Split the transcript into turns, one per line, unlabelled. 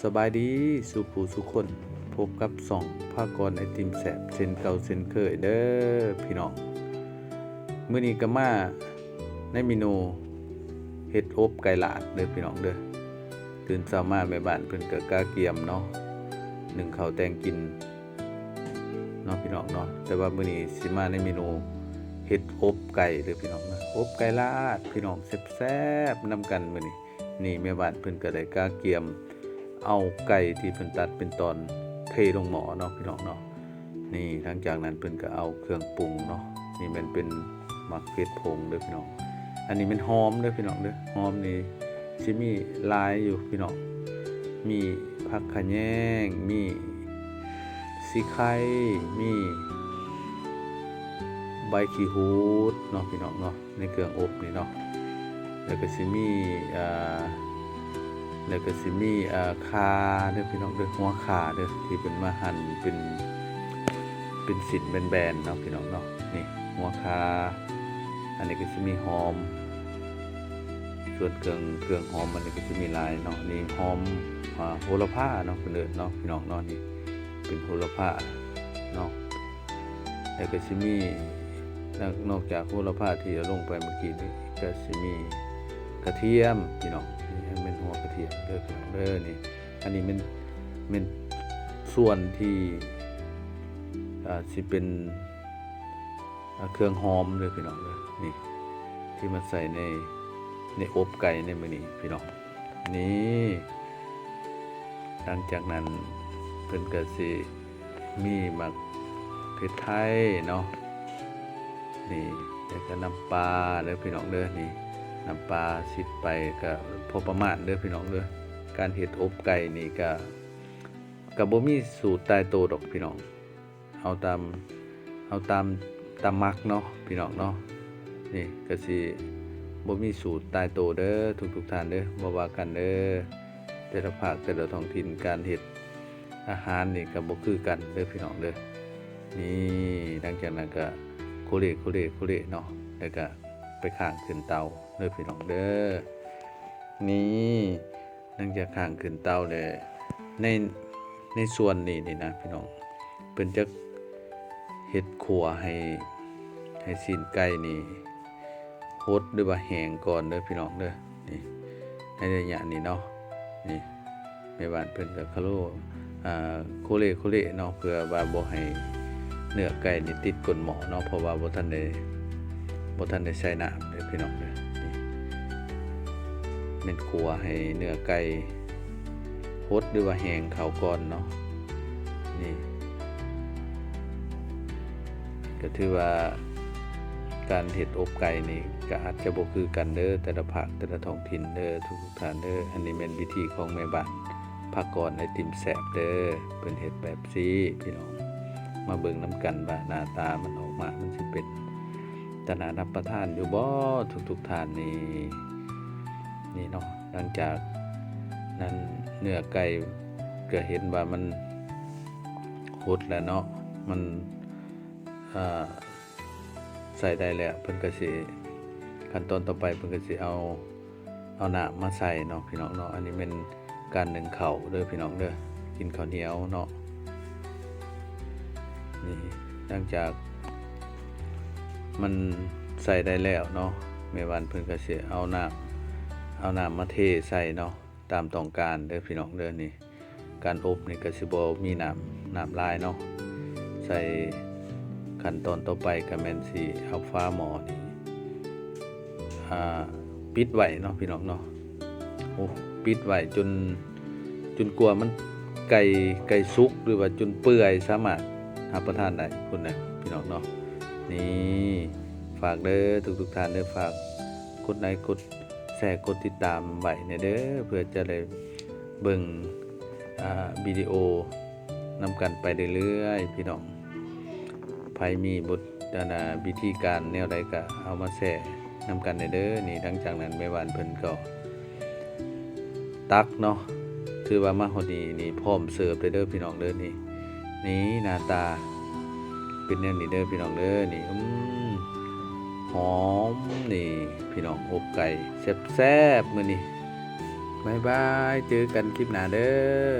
สบายดีสุผู้สุคนพบกับส่องภาคกรไอติมแสบเช่นเก่าเช่นเคยเด้อพี่น้องมื้อนี้ก็มาในเมนูเห็ดอบไก่ลาดเด้อพี่น้องเด้อตื่นเช้ามาแม่บ้านเพิ่นก็กาเกียมเนาะนึ่งข้าวแตงกินเนาะพี่น้องเนาะแต่ว่ามื้อนี้สิมาในเมนูเห็ดอบไก่เด้อพี่น้องนะอบไก่ลาดพี่น้องแซ่บๆนำกันมื้อนี้นี่แม่บ้านเพิ่นก็ได้กาเกียมเอาไก่ที่เพิ่นตัดเป็นตอนเทลงหม้อเนาะพี่น้องเนาะนี่หลังจากนั้นเพิ่นก็เอาเครื่องปรุงเนาะนี่มันเป็นหมักเผ็ดผงเด้อพี่น้องอันนี้มันหอมเด้อพี่น้องเด้อหอมนี่สิมีหลายอยู่พี่น้องมีผักขะแยงมีสีไข่มีใบขี้หูดเนาะพี่น้องเนาะในเครื่องอบนี่เนาะแล้วก็สิมีคาเด้อพี่น้องเด้อหัวคาเด้อที่เป็นมาหั่นเป็นสินแบนๆเนาะพี่น้องเนาะนี่หัวคาอันนี้ก็สิมีหอมส่วนเครื่องหอมมันก็สิมีหลายเนาะนี่หอมโหระพาเนาะเพิ่นเอิ้นเนาะพี่น้องเนาะนี่เป็นโหระพาเนาะแล้วก็สิมีนอกจากโหระพาที่ลงไปเมื่อกี้นี่ก็สิมีกระเทียมพี่น้องนี่เป็นหัวกระเทียมเด้อพี่น้องเด้อนี่อันนี้เป็นส่วนที่สิเป็นเครื่องหอมเด้อพี่น้องเด้อนี่ที่มันใส่ในอบไก่ในมื้อนี้พี่น้องนี่หลังจากนั้นเพิ่นก็สิมีหมักเผ็ดไทยเนาะนี่แล้วก็น้ำปลาเด้อพี่น้องเด้อนี่น้ำปลาสิไปก็พอประมาณเด้อพี่น้องเด้อการเฮ็ดอบไก่นี่ก็บ่มีสูตรตายตัวดอกพี่น้องเอาตามมักเนาะพี่น้องเนาะนี่ก็สิบ่มีสูตรตายตัวเด้อทุกท่านเด้อบ่ว่ากันเด้อแต่ละภาคแต่ละท้องถิ่นการเฮ็ดอาหารนี่ก็บ่คือกันเด้อพี่น้องเด้อนี่หลังจากนั้นก็โคเลเนาะแล้วก็ไปข้างขึ้นเตาเด้อพี่น้องเด้อนี่หลังจากข้างขึ้นเตาแล้วในส่วนนี้นี่นะพี่น้องเพิ่นจะเฮ็ดขัวให้ซีนไก่นี่โฮดหรือว่าแห้งก่อนเด้อพี่น้องเด้อนี่ในระยะนี้เนาะนี่แม่บ้านเพิ่นก็โคเลเนาะเพื่อว่าบ่ให้เนื้อไก่นี่ติดก้นหม้อเนาะเพราะว่าบ่ทันได้ใส่น้ำเด้อพี่น้องเด้อนี่แม่นขัวให้เนื้อไก่โฮดหรือว่าแห้งเข้าก่อนเนาะนี่ก็ถือว่าการเฮ็ดอบไก่นี่ก็อาจจะบ่คือกันเด้อแต่ละภาคแต่ละท้องถิ่นเด้อทุกท่านเด้ออันนี้เป็นวิธีของแม่บ้านภาคกรไอติมแซ่บเด้อเพิ่นเฮ็ดแบบซี่พี่น้องมาเบิ่งนํกันว่าหน้าตามันออกมามันสิเป็นตาน่ารับประทานอยู่บ่ทุกท่านนี่เนาะหลังจากนั้นเนื้อไก่ก็เห็นว่ามันหดแล้วเนาะมันใส่ได้แล้วเพิ่นก็สิขั้นตอนต่อไปเพิ่นก็สิเอาน้ำมาใส่เนาะพี่น้องเนาะอันนี้เป็นการนึ่งข้าวเด้อพี่น้องเด้อกินข้าวเหนียวเนาะนี่หลังจากมันใส่ได้แล้วเนาะแม่บ้านเพิ่นก็สิเอาน้ำมาเทใส่เนาะตามต้องการเด้อพี่น้องเด้อนี่การอบนี่ก็สิบ่มีน้ำลายเนาะใส่ขั้นตอนต่อไปก็แม่นสิเอาฟ้าหม้อนี่ปิดไว้เนาะพี่น้องเนาะโอ้ปิดไว้จนกว่ามันไก่สุกหรือว่าจนเปื่อยสามารถรับประทานได้พุ่นน่ะพี่น้องเนาะนี่ฝากเด้อทุกท่านเด้อฝากกดไลค์กดแชร์กดติดตามไว้เนี่ยเด้อเพื่อจะได้เบิ่งวิดีโอนำกันไปเรื่อยๆพี่น้องไผมีบทวิธีการแนวใดก็เอามาแชร์นำกันเด้อนี่หลังจากนั้นแม่บ้านเพิ่นก็ตักเนาะถือว่ามาฮอดนี่พร้อมเสิร์ฟเด้อพี่น้องเด้อนี่หน้าตาเป็นแนวนี้เด้อพี่น้องเด้อนี่หอมนี่พี่น้องอบไก่แซ่บๆมื้อนี้ บ๊ายบาย เจอกันคลิปหน้าเด้อ